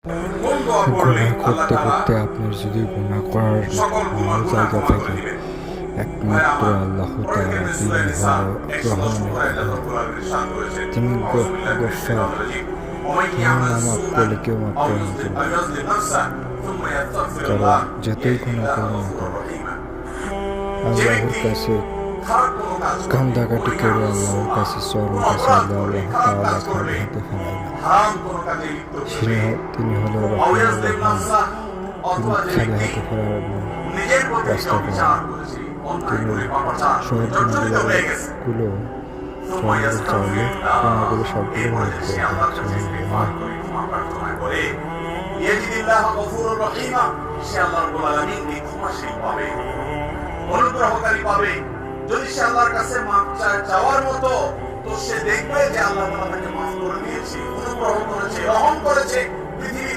গুনাহ করতে করতে আপনার যদি গুনাহ করার জায়গা থাকে, একমাত্র আল্লাহ তাআলা তিনি গ্রহণের, তিনি গফফার, তিনি না মাফ করলে কেউ মাফ করে নিতে পারে। কারণ যতই গুনাহ করো না কেন, আল্লাহর কাছে কান্দাকাটি করে আল্লাহর কাছে চরণ কাছে আল্লাহ তাআলা খালি হাতে ফেরায় না। তিনি হলো রহমান, তিনি খালি হাতে ফেরার রাস্তা করেন। তিনি সব গুণাগুলো চাইলে গুণাগুলো সবগুলো মাফ করে দেন। অনুগ্রহকারী পাবে। যদি সে আল্লাহর কাছে মাফ চাওয়ার মতো, তো সে দেখবে যে আল্লাহ তাআলা তাকে মাফ করে দিয়েছে, অনুগ্রহ করেছে, রহম করেছে। পৃথিবী